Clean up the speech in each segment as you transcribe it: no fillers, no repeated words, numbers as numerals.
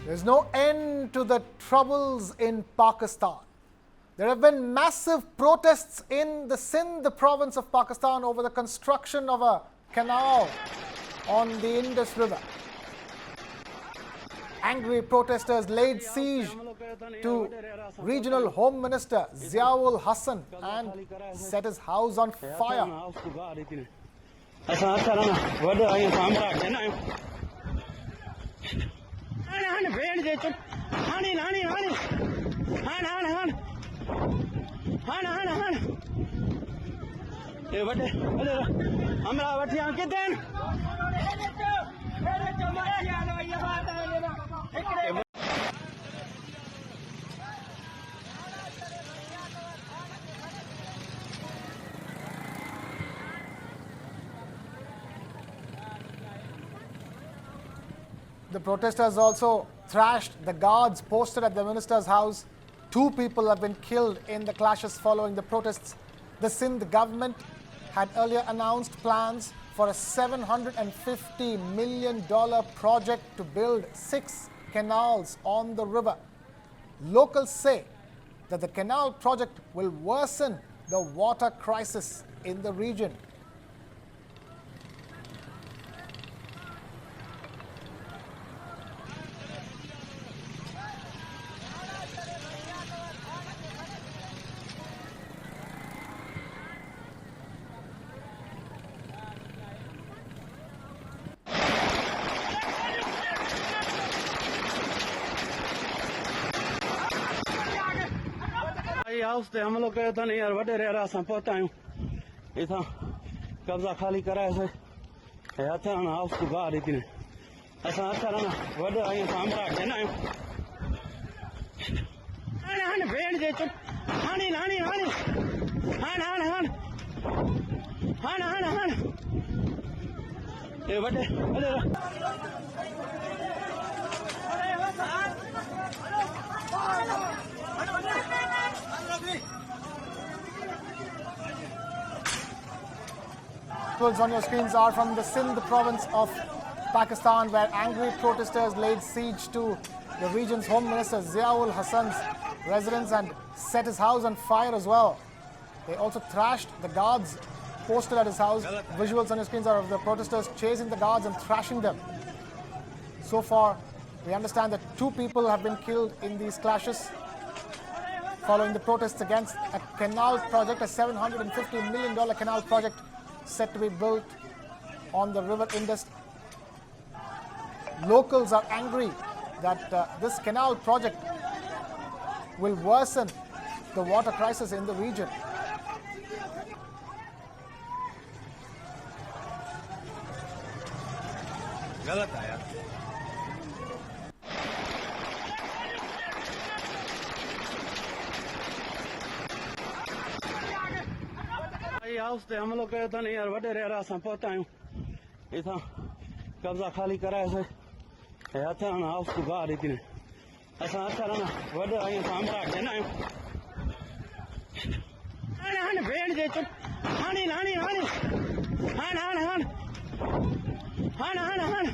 There's no end to the troubles in Pakistan. There have been massive protests in the Sindh province of Pakistan over the construction of a canal on the Indus River. Angry protesters laid siege to Regional Home Minister Ziaul Hassan and set his house on fire. The protesters also thrashed the guards posted at the minister's house. 2 people have been killed in the clashes following the protests. The Sindh government had earlier announced plans for a $750 million project to build 6 canals on the river. Locals say that the canal project will worsen the water crisis in the region. House ते हमलो कयो था नहीं यार वडे RERA असां पहुता आहियूं इथां कब्जा खाली कराए से हथ हण हाउस को बाहर ॾिती ने असां हथ हण वॾो आहियूं सामरा ॾिना आहियूं हाणे हाणे भेण जे चुप हाणे हाणे हाणे हाणे हाणे हाणे हाणे हाणे हाणे ए वॾे वॾे Visuals on your screens are from the Sindh province of Pakistan, where angry protesters laid siege to the region's Home Minister Ziaul Hassan's residence and set his house on fire as well. They also thrashed the guards posted at his house. Visuals on your screens are of the protesters chasing the guards and thrashing them. So far, we understand that 2 people have been killed in these clashes following the protests against a canal project, a $750 million canal project set to be built on the river Indus. Locals are angry that this canal project will worsen the water crisis in the region. House ते हमलो कयो था नहीं यार वडे RERA असां पहुता आहियूं इथां कब्जा खाली कराए से हथ हण हाउस को बाहर ॾिती ने असां हथ हण वॾो आहियूं सामरा ॾिना आहियूं हाणे हाणे भेण जे चुप हाणे हाणे हाणे हाणे हाणे हाणे हाणे हाणे हाणे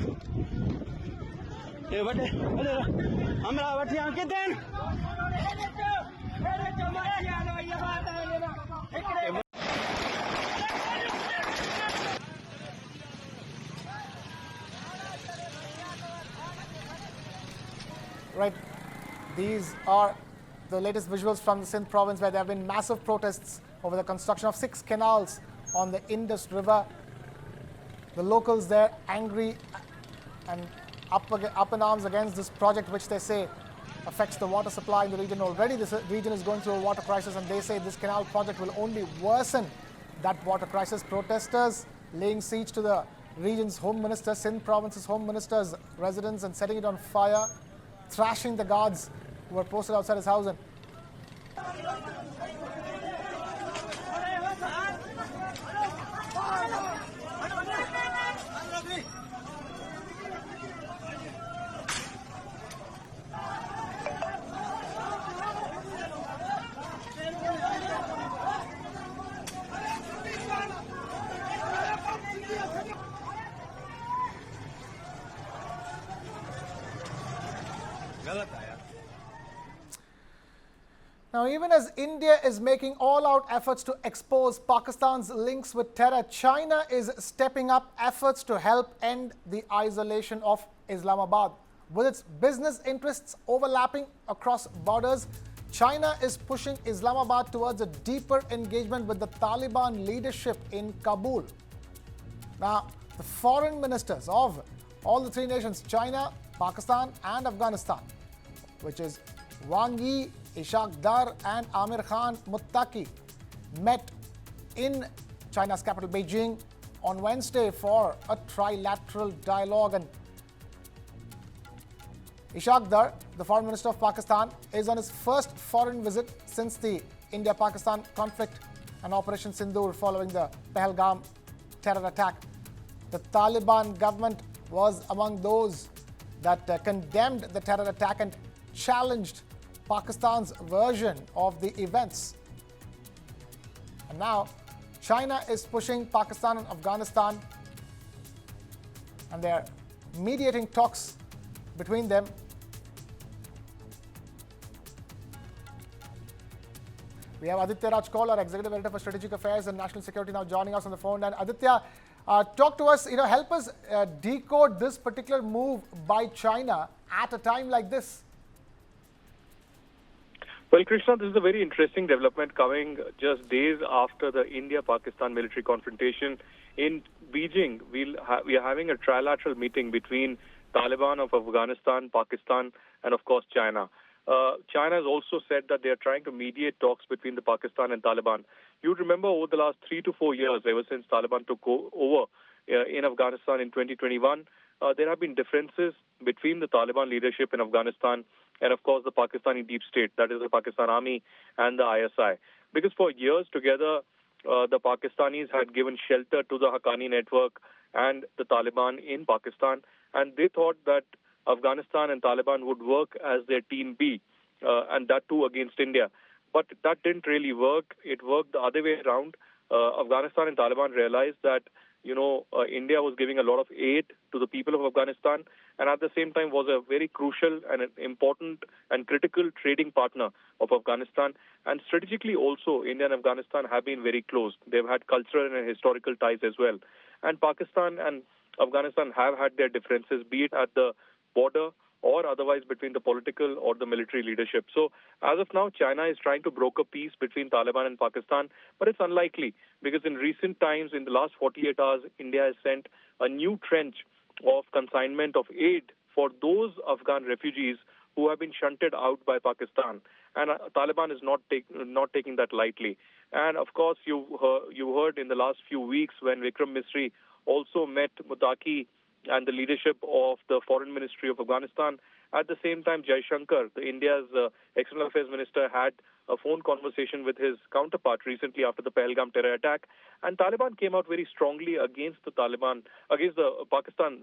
ए वॾे वॾे हमरा वठी आ किथे Right, these are the latest visuals from the Sindh province, where there have been massive protests over the construction of 6 canals on the Indus River. The locals there angry and up in arms against this project, which they say affects the water supply in the region. Already this region is going through a water crisis, and they say this canal project will only worsen that water crisis. Protesters laying siege to the region's home minister, Sindh province's home minister's residence, and setting it on fire, thrashing the guards who were posted outside his house. And Now, even as India is making all-out efforts to expose Pakistan's links with terror, China is stepping up efforts to help end the isolation of Islamabad. With its business interests overlapping across borders, China is pushing Islamabad towards a deeper engagement with the Taliban leadership in Kabul. Now, the foreign ministers of all the three nations, China, Pakistan and Afghanistan, which is Wang Yi, Ishaq Dar and Amir Khan Muttaqi, met in China's capital Beijing on Wednesday for a trilateral dialogue. And Ishaq Dar, the foreign minister of Pakistan, is on his first foreign visit since the India-Pakistan conflict and Operation Sindoor following the Pahalgam terror attack. The Taliban government was among those that condemned the terror attack and challenged Pakistan's version of the events. And now, China is pushing Pakistan and Afghanistan, and they're mediating talks between them. We have Aditya Rajkol, our Executive Editor for Strategic Affairs and National Security, now joining us on the phone. And Aditya, talk to us, help us decode this particular move by China at a time like this. Well, Krishna, this is a very interesting development coming just days after the India-Pakistan military confrontation. In Beijing, we are having a trilateral meeting between Taliban of Afghanistan, Pakistan, and of course China. China has also said that they are trying to mediate talks between the Pakistan and Taliban. You remember over the last 3 to 4 years, ever since Taliban took over in Afghanistan in 2021, there have been differences between the Taliban leadership in Afghanistan and, of course, the Pakistani deep state, that is the Pakistan Army and the ISI. Because for years together, the Pakistanis had given shelter to the Haqqani network and the Taliban in Pakistan, and they thought that Afghanistan and Taliban would work as their team B, and that too against India. But that didn't really work. It worked the other way around. Afghanistan and Taliban realized that India was giving a lot of aid to the people of Afghanistan, and at the same time was a very crucial and an important and critical trading partner of Afghanistan. And strategically also, India and Afghanistan have been very close. They've had cultural and historical ties as well. And Pakistan and Afghanistan have had their differences, be it at the border or otherwise between the political or the military leadership. So as of now, China is trying to broker peace between Taliban and Pakistan, but it's unlikely because in recent times, in the last 48 hours, India has sent a new trench of consignment of aid for those Afghan refugees who have been shunted out by Pakistan. And Taliban is not taking that lightly. And of course, you heard in the last few weeks when Vikram Misri also met Muttaqi and the leadership of the Foreign Ministry of Afghanistan. At the same time, Jaishankar, India's External Affairs Minister, had a phone conversation with his counterpart recently after the Pahalgam terror attack. And Taliban came out very strongly against the Pakistan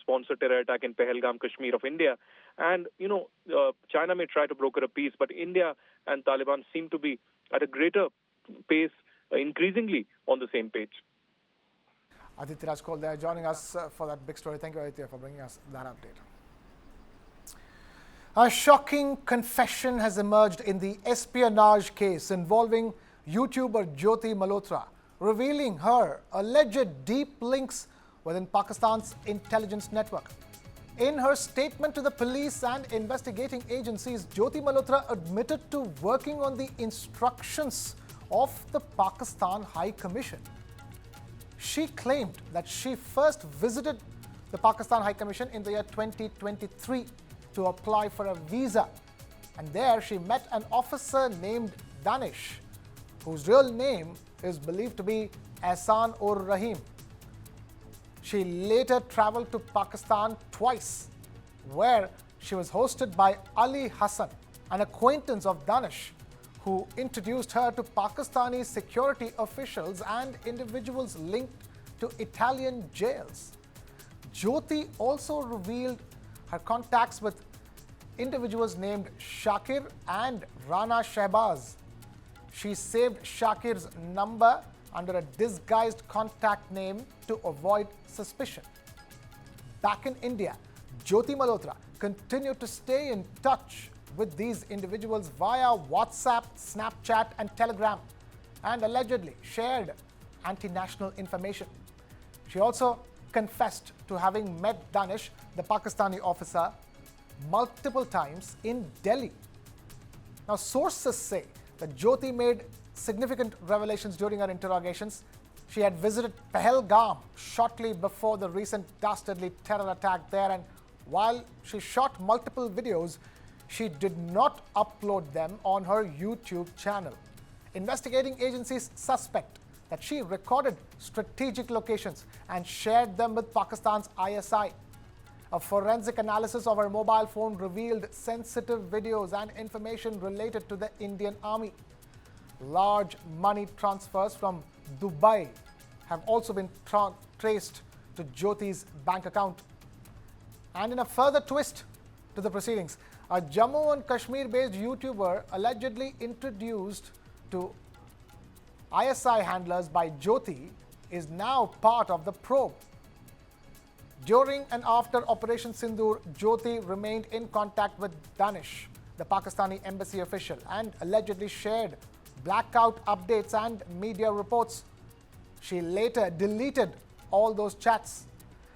sponsored terror attack in Pahalgam, Kashmir of India. And, China may try to broker a peace, but India and Taliban seem to be at a greater pace, increasingly on the same page. Aditya Rajkol there joining us for that big story. Thank you, Aditya, for bringing us that update. A shocking confession has emerged in the espionage case involving YouTuber Jyoti Malhotra, revealing her alleged deep links within Pakistan's intelligence network. In her statement to the police and investigating agencies, Jyoti Malhotra admitted to working on the instructions of the Pakistan High Commission. She claimed that she first visited the Pakistan High Commission in the year 2023 to apply for a visa. And there she met an officer named Danish, whose real name is believed to be Ehsan-ur-Rahim. She later traveled to Pakistan twice, where she was hosted by Ali Hassan, an acquaintance of Danish, who introduced her to Pakistani security officials and individuals linked to Italian jails. Jyoti also revealed her contacts with individuals named Shakir and Rana Shehbaz. She saved Shakir's number under a disguised contact name to avoid suspicion. Back in India, Jyoti Malhotra continued to stay in touch with these individuals via WhatsApp, Snapchat, and Telegram, and allegedly shared anti-national information. She also confessed to having met Danish, the Pakistani officer, multiple times in Delhi. Now, sources say that Jyoti made significant revelations during her interrogations. She had visited Pahalgam shortly before the recent dastardly terror attack there, and while she shot multiple videos, she did not upload them on her YouTube channel. Investigating agencies suspect that she recorded strategic locations and shared them with Pakistan's ISI. A forensic analysis of her mobile phone revealed sensitive videos and information related to the Indian Army. Large money transfers from Dubai have also been traced to Jyoti's bank account. And in a further twist to the proceedings, a Jammu and Kashmir-based YouTuber allegedly introduced to ISI handlers by Jyoti is now part of the probe. During and after Operation Sindoor, Jyoti remained in contact with Danish, the Pakistani embassy official, and allegedly shared blackout updates and media reports. She later deleted all those chats.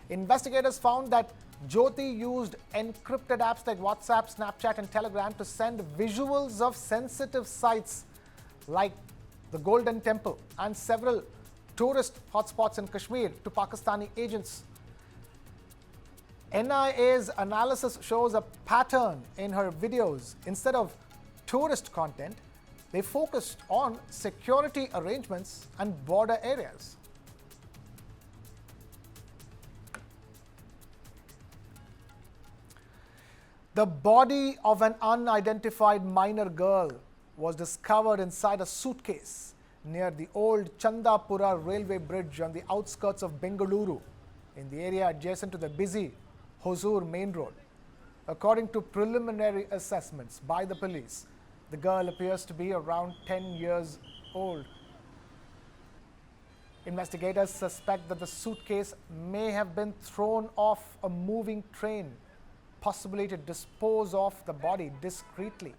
Investigators found that Jyoti used encrypted apps like WhatsApp, Snapchat, and Telegram to send visuals of sensitive sites like the Golden Temple and several tourist hotspots in Kashmir to Pakistani agents. NIA's analysis shows a pattern in her videos. Instead of tourist content, they focused on security arrangements and border areas. The body of an unidentified minor girl was discovered inside a suitcase near the old Chandapura railway bridge on the outskirts of Bengaluru, in the area adjacent to the busy Hosur main road. According to preliminary assessments by the police, the girl appears to be around 10 years old. Investigators suspect that the suitcase may have been thrown off a moving train, possibly to dispose of the body discreetly.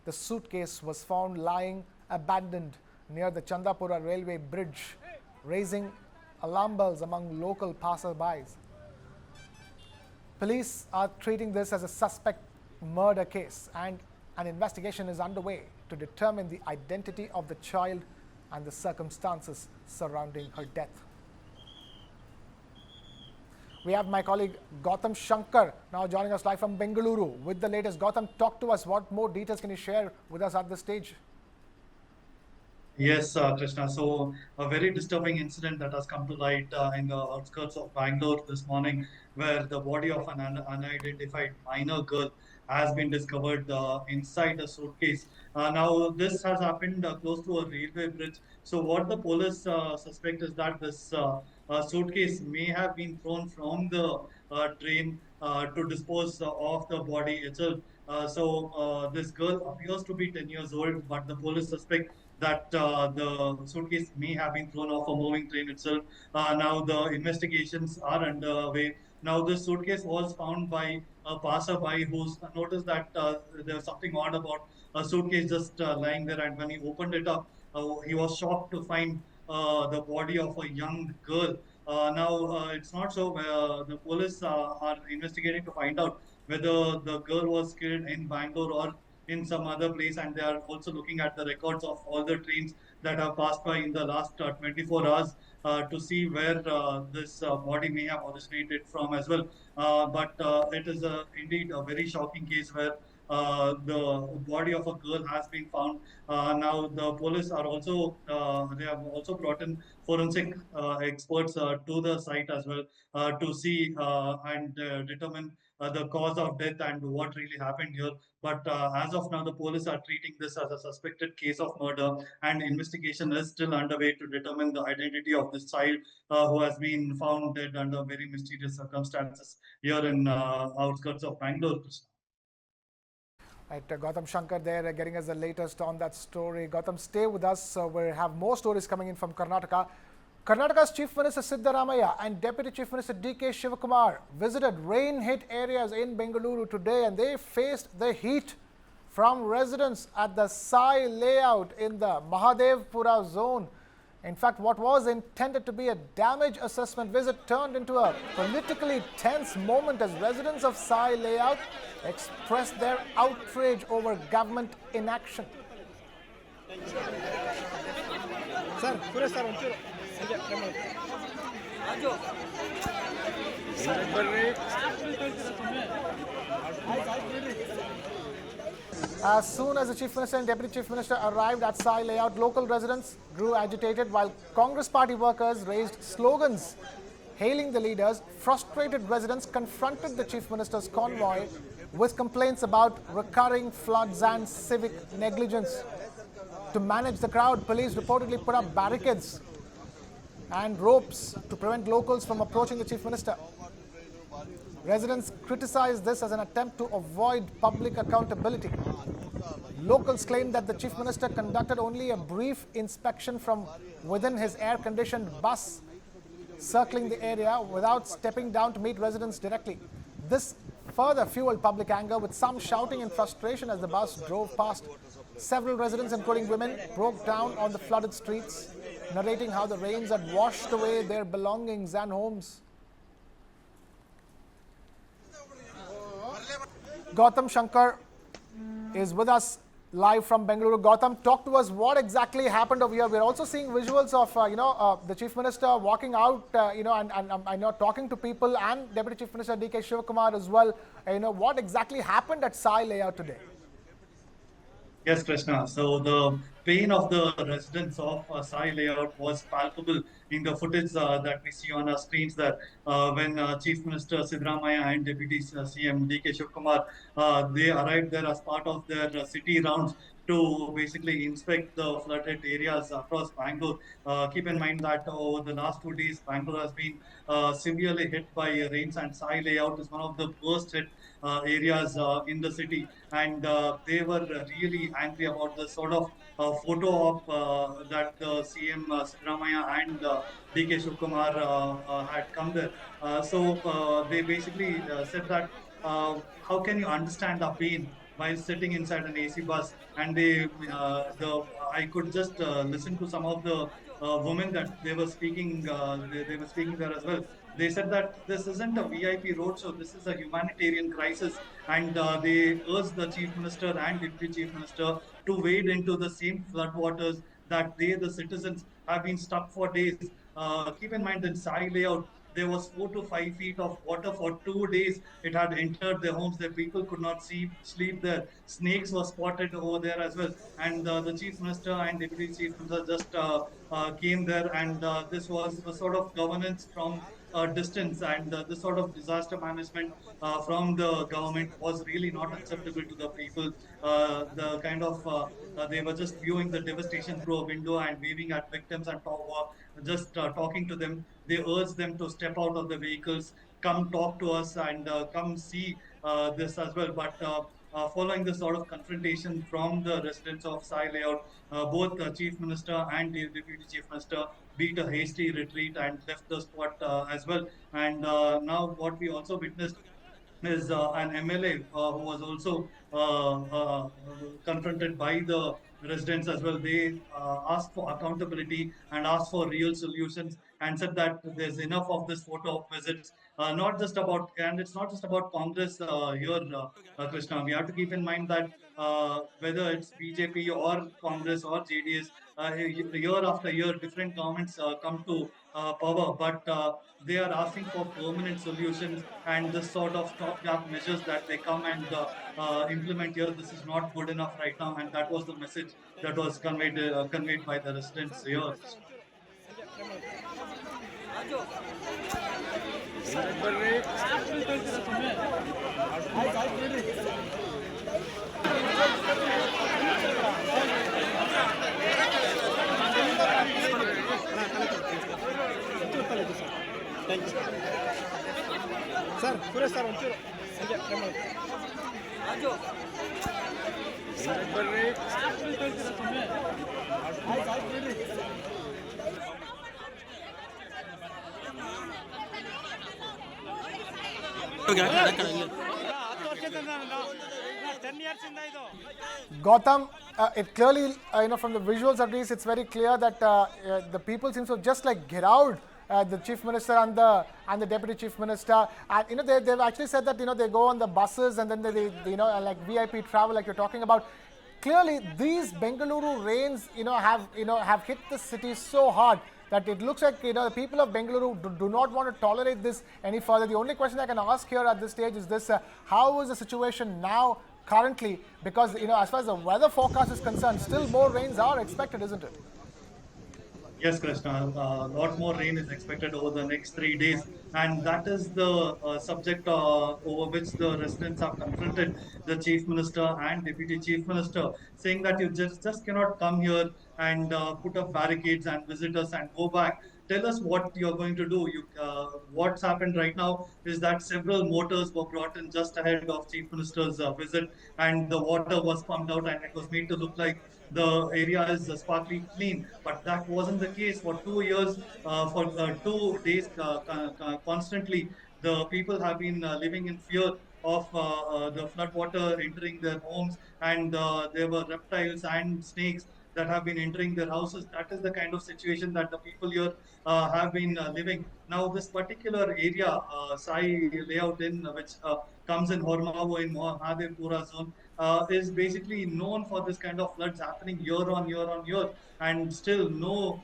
The suitcase was found lying abandoned near the Chandapura railway bridge, raising alarm bells among local passersby. Police are treating this as a suspect murder case, and an investigation is underway to determine the identity of the child and the circumstances surrounding her death. We have my colleague Gautam Shankar now joining us live from Bengaluru with the latest. Gautam, talk to us. What more details can you share with us at this stage? Yes, Krishna. So, a very disturbing incident that has come to light in the outskirts of Bangalore this morning, where the body of an unidentified minor girl has been discovered inside a suitcase. Now, this has happened close to a railway bridge. So, what the police suspect is that this suitcase may have been thrown from the train to dispose of the body itself. This girl appears to be 10 years old, but the police suspect that the suitcase may have been thrown off a moving train itself. Now the investigations are underway. Now this suitcase was found by a passerby who's noticed that there's something odd about a suitcase just lying there, and when he opened it up, he was shocked to find the body of a young girl. It's not so. The police are investigating to find out whether the girl was killed in Bangalore or in some other place, and they are also looking at the records of all the trains that have passed by in the last 24 hours to see where this body may have originated from as well. But it is indeed a very shocking case where the body of a girl has been found. Now the police are also they have also brought in forensic experts to the site as well to see and determine the cause of death and what really happened here. But as of now, the police are treating this as a suspected case of murder, and investigation is still underway to determine the identity of this child who has been found dead under very mysterious circumstances here in outskirts of Bangalore. Right, Gautam Shankar there getting us the latest on that story. Gautam, stay with us. We have more stories coming in from Karnataka. Karnataka's Chief Minister Siddaramaiah and Deputy Chief Minister D.K. Shivakumar visited rain-hit areas in Bengaluru today, and they faced the heat from residents at the Sai layout in the Mahadevpura zone. In fact, what was intended to be a damage assessment visit turned into a politically tense moment as residents of Sai layout expressed their outrage over government inaction. As soon as the Chief Minister and Deputy Chief Minister arrived at Sai layout, local residents grew agitated while Congress party workers raised slogans hailing the leaders. Frustrated residents confronted the Chief Minister's convoy with complaints about recurring floods and civic negligence. To manage the crowd, police reportedly put up barricades and ropes to prevent locals from approaching the Chief Minister. Residents criticized this as an attempt to avoid public accountability. Locals claimed that the Chief Minister conducted only a brief inspection from within his air-conditioned bus circling the area without stepping down to meet residents directly. This further fueled public anger, with some shouting in frustration as the bus drove past. Several residents, including women, broke down on the flooded streets, narrating how the rains had washed away their belongings and homes. Gautam Shankar is with us live from Bengaluru. Gautam, talk to us what exactly happened over here. We're also seeing visuals of the Chief Minister walking out and talking to people, and Deputy Chief Minister D.K. Shivakumar as well. What exactly happened at Sai layout today? Yes, Krishna. So the pain of the residents of Sai layout was palpable in the footage that we see on our screens there. When Chief Minister Siddaramaiah and Deputy CM D.K. Shivakumar, they arrived there as part of their city rounds to basically inspect the flooded areas across Bangalore. Keep in mind that over the last 2 days, Bangalore has been severely hit by rains, and Sai layout is one of the worst hit areas in the city, and they were really angry about the sort of photo of that CM Siddaramaiah and D.K. Shivakumar had come there. So they basically said that how can you understand the pain while sitting inside an AC bus? And I could just listen to some of the women that they were speaking. They were speaking there as well. They said that this isn't a VIP roadshow, this is a humanitarian crisis, and they urged the Chief Minister and Deputy Chief Minister to wade into the same floodwaters that they, the citizens, have been stuck for days. Keep in mind that Sai layout, there was 4 to 5 feet of water for 2 days. It had entered their homes. Their people could not sleep there. Snakes were spotted over there as well. And the Chief Minister and Deputy Chief Minister just came there, and this was a sort of governance from distance, and this sort of disaster management from the government was really not acceptable to the people. The kind of they were just viewing the devastation through a window and waving at victims and just talking to them. They urged them to step out of the vehicles, come talk to us, and come see this as well. But following this sort of confrontation from the residents of Sai layout, both the Chief Minister and the Deputy Chief Minister beat a hasty retreat and left the spot as well. And now what we also witnessed is an MLA who was also confronted by the residents as well. They asked for accountability and asked for real solutions, and said that there's enough of this photo op visits. Not just about, and it's not just about Congress here, Krishna. We have to keep in mind that whether it's BJP or Congress or JDS, year after year, different governments come to power, but they are asking for permanent solutions, and this sort of stopgap measures that they come and implement here, this is not good enough right now, and that was the message that was conveyed by the residents here. Thank you. Sir, Suresh sir, Gautam, it clearly, from the visuals at least, it's very clear that the people seem to just like get out the chief minister and the deputy chief minister, and they've actually said that they go on the buses and then they like VIP travel like you're talking about. Clearly, these Bengaluru rains have hit the city so hard that it looks like the people of Bengaluru do not want to tolerate this any further. The only question I can ask here at this stage is this: how is the situation now? Currently, because as far as the weather forecast is concerned, still more rains are expected, isn't it? Yes, Krishna. A lot more rain is expected over the next 3 days, and that is the subject over which the residents have confronted the chief minister and deputy chief minister, saying that you just cannot come here and put up barricades and visit us and go back. Tell us what you're going to do. What's happened right now is that several motors were brought in just ahead of chief minister's visit, and the water was pumped out, and it was made to look like the area is sparkly clean, but that wasn't the case. For 2 years, for 2 days constantly, the people have been living in fear of the flood water entering their homes, and there were reptiles and snakes that have been entering their houses. That is the kind of situation that the people here have been living. Now, this particular area, Sai layout which comes in Hormavo in Mahadevpura zone, is basically known for this kind of floods happening year on year, and still no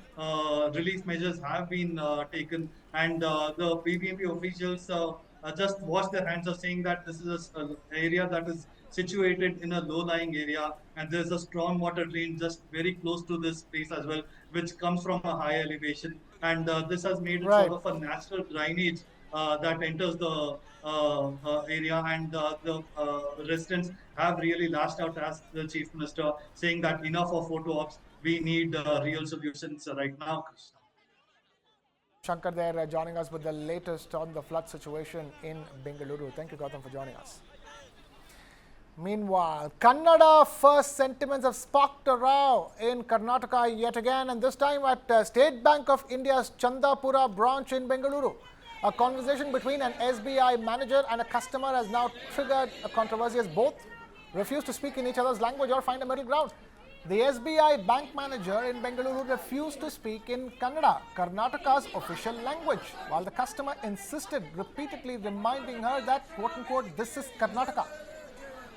relief measures have been taken. And the BBMP officials just wash their hands of saying that this is an area that is situated in a low-lying area, and there's a storm water drain just very close to this place as well, which comes from a high elevation, and this has made it sort of a natural drainage that enters the area, and the residents have really lashed out as the chief minister, saying that enough of photo ops, we need real solutions right now. Shankar there joining us with the latest on the flood situation in Bengaluru. Thank you, Gautam, for joining us. Meanwhile, Kannada first sentiments have sparked a row in Karnataka yet again, and this time at State Bank of India's Chandapura branch in Bengaluru. A conversation between an SBI manager and a customer has now triggered a controversy as both refuse to speak in each other's language or find a middle ground. The SBI bank manager in Bengaluru refused to speak in Kannada, Karnataka's official language, while the customer insisted, repeatedly reminding her that, quote-unquote, this is Karnataka.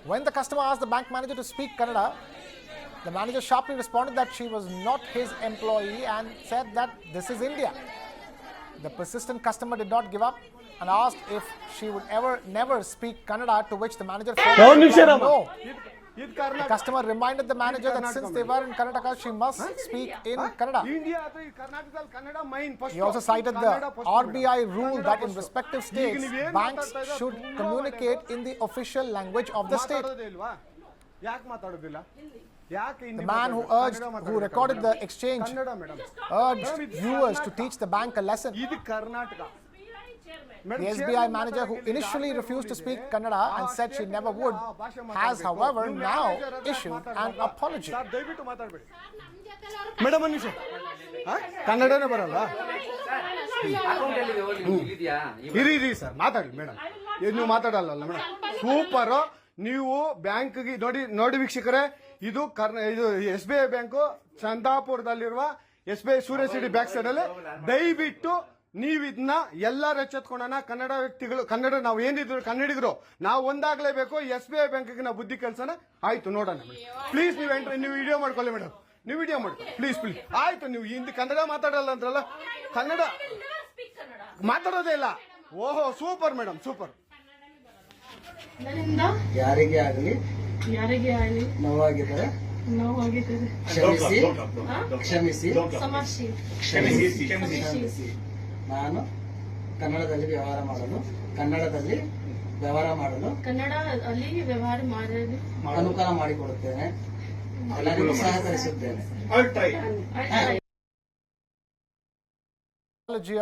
When the customer asked the bank manager to speak Kannada, the manager sharply responded that she was not his employee and said that this is India. The persistent customer did not give up and asked if she would never speak Kannada, to which the manager replied no. The customer reminded the manager that since they were in Karnataka, she must speak in Kannada. He also cited the RBI rule that in respective states, banks should communicate in the official language of the state. The man who recorded the exchange urged viewers to teach the bank a lesson. The SBI manager, who initially refused to speak Kannada and said she never would, has, however, now issued an apology. Madam, Kannada ne baralla? Iri sir, matadi madam. ಏನು ಮಾತಾಡಲ್ಲ madam. Super. ನೀವು ಬ್ಯಾಂಕ್ಗೆ ನೋಡಿ ವೀಕ್ಷಕರೇ, ಇದು SBI bank ಚಂದಾಪುರದಲ್ಲಿರುವ SBI ಸೂರ್ಯ city back side ಅಲ್ಲಿ. ದಯವಿಟ್ಟು ನೀವು ಇದನ್ನ ಎಲ್ಲರೂ ಎಚ್ಚೆತ್ಕೊಳ್ಳೋಣ. ಕನ್ನಡ ವ್ಯಕ್ತಿಗಳು, ಕನ್ನಡ ನಾವು ಏನಿದ್ರು ಕನ್ನಡಿಗರು ನಾವು ಒಂದಾಗಲೇಬೇಕು. SBI ಬ್ಯಾಂಕ್ಗೆ ನಾವು ಬುದ್ಧಿ ಕಲ್ಸೋಣ. ಆಯ್ತು, ನೋಡೋಣ ಪ್ಲೀಸ್. ನೀವು ವಿಡಿಯೋ ಮಾಡ್ಕೊಳ್ಳಿ ಮೇಡಮ್, ನೀವು ವಿಡಿಯೋ ಮಾಡ್ಕೊಳ್ಳಿ ಪ್ಲೀಸ್. ಆಯ್ತು, ನೀವು ಹಿಂದಿ ಕನ್ನಡ ಮಾತಾಡಲ್ಲ ಅಂದ್ರಲ್ಲ, ಕನ್ನಡ ಮಾತಾಡೋದೇ ಇಲ್ಲ. ಓಹೋ, ಸೂಪರ್ ಮೇಡಮ್, ಸೂಪರ್. ಯಾರಿಗೆ ಆಗಲಿ ನೋವಾಗಿದ್ದರೆ ಕ್ಷಮಿಸಿ. ನಾನು ಕನ್ನಡದಲ್ಲಿ ವ್ಯವಹಾರ ಮಾಡಲು ಅನುಕೂಲ ಮಾಡಿಕೊಡುತ್ತೇನೆ. ಎಲ್ಲರಿಗೂ ಸಹಕರಿಸುತ್ತೇನೆ.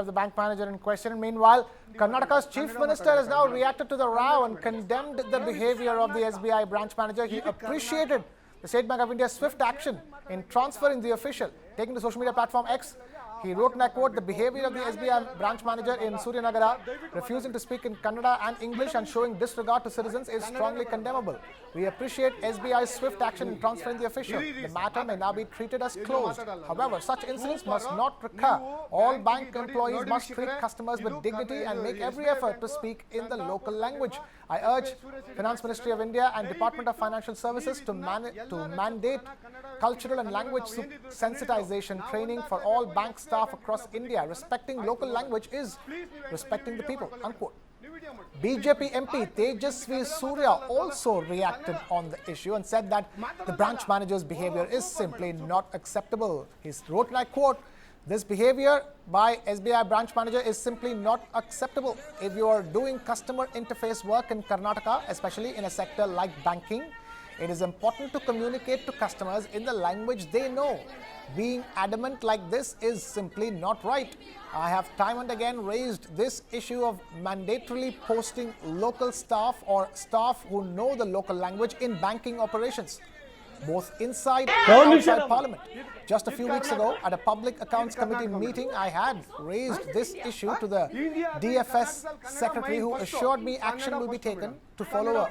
Of the bank manager in question. Meanwhile, Karnataka's chief minister has now reacted to the row and condemned the behavior of the SBI branch manager. He appreciated the State Bank of India's swift action in transferring the official. Taking to social media platform X, He wrote, and I quote, "The behavior of the SBI branch manager in Suryanagara, refusing to speak in Kannada and English and showing disregard to citizens is strongly condemnable. We appreciate SBI's swift action in transferring the official. The matter may now be treated as closed. However, such incidents must not recur. All bank employees must treat customers with dignity and make every effort to speak in the local language. I urge Finance Ministry of India and Department of Financial Services to mandate cultural and language sensitization training for all bank staff across India. Respecting local language is respecting the people." Unquote. BJP MP Tejasvi Surya also reacted on the issue and said that the branch manager's behavior is simply not acceptable. He wrote, and I quote, "This behavior by SBI branch manager is simply not acceptable. If you are doing customer interface work in Karnataka, especially in a sector like banking, it is important to communicate to customers in the language they know. Being adamant like this is simply not right. I have time and again raised this issue of mandatorily posting local staff or staff who know the local language in banking operations, both inside and outside Parliament. Just a few weeks ago, at a Public Accounts Committee meeting, I had raised this issue to the DFS Secretary, who assured me action will be taken to follow a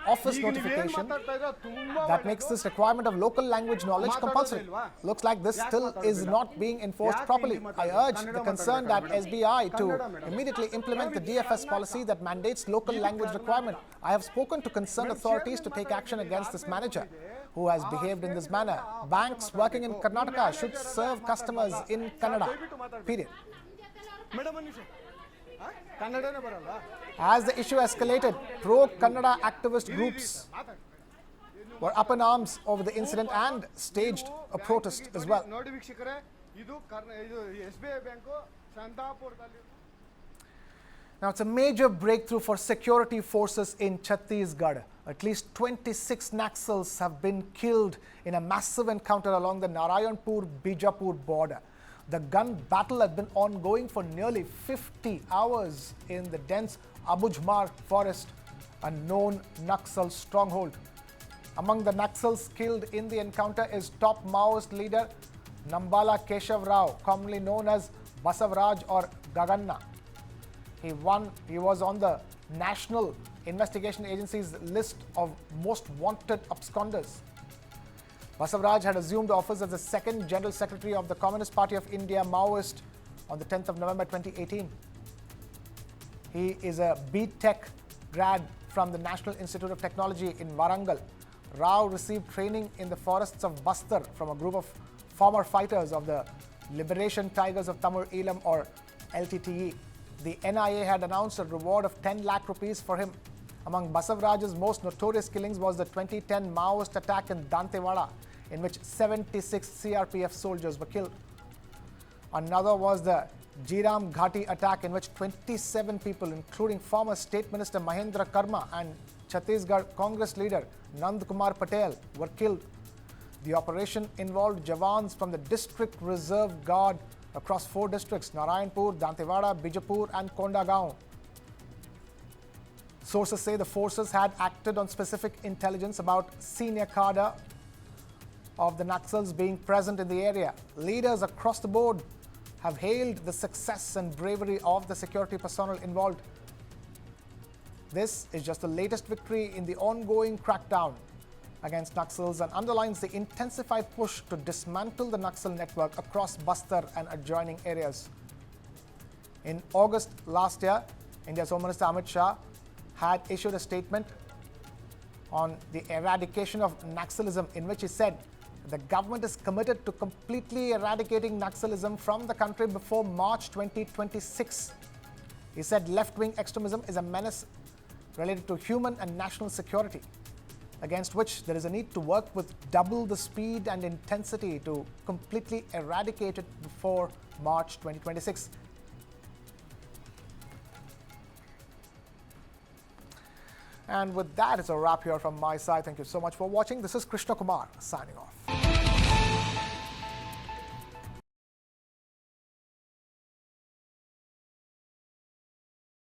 office notification that makes this requirement of local language knowledge compulsory. Looks like this still is not being enforced properly. I urge the concerned at SBI to immediately implement the DFS policy that mandates local language requirement. I have spoken to concerned authorities to take action against this manager who has behaved in this manner. Banks working in Karnataka should serve customers in Kannada. Period." As the issue escalated, pro-Kannada activist groups were up in arms over the incident and staged a protest as well. Now, it's a major breakthrough for security forces in Chhattisgarh. At least 26 Naxals have been killed in a massive encounter along the Narayanpur-Bijapur border. The gun battle had been ongoing for nearly 50 hours in the dense Abujmar forest, a known Naxal stronghold. Among the Naxals killed in the encounter is top Maoist leader Nambala Keshav Rao, commonly known as Basavraj or Gaganna. He was on the National Investigation Agency's list of most wanted absconders. Basavraj had assumed office as the second General Secretary of the Communist Party of India Maoist on the 10th of November 2018. He is a B.Tech grad from the National Institute of Technology in Warangal. Rao received training in the forests of Bastar from a group of former fighters of the Liberation Tigers of Tamil Eelam or LTTE. The NIA had announced a reward of 10 lakh rupees for him. Among Basavraj's most notorious killings was the 2010 Maoist attack in Dantewada, in which 76 CRPF soldiers were killed. Another was the Jiram Ghati attack, in which 27 people, including former State Minister Mahendra Karma and Chhattisgarh Congress leader Nand Kumar Patel, were killed. The operation involved Jawans from the District Reserve Guard across 4 districts: Narayanpur, Dantewada, Bijapur and Kondagaon. Sources say the forces had acted on specific intelligence about senior cadre of the Naxals being present in the area. Leaders across the board have hailed the success and bravery of the security personnel involved. This is just the latest victory in the ongoing crackdown against Naxals and underlines the intensified push to dismantle the Naxal network across Bastar and adjoining areas. In August last year, India's Home Minister Amit Shah had issued a statement on the eradication of Naxalism, in which he said the government is committed to completely eradicating Naxalism from the country before March 2026. He said left-wing extremism is a menace related to human and national security, against which there is a need to work with double the speed and intensity to completely eradicate it before March 2026. And with that, it's a wrap here from my side. Thank you so much for watching. This is Krishna Kumar signing off.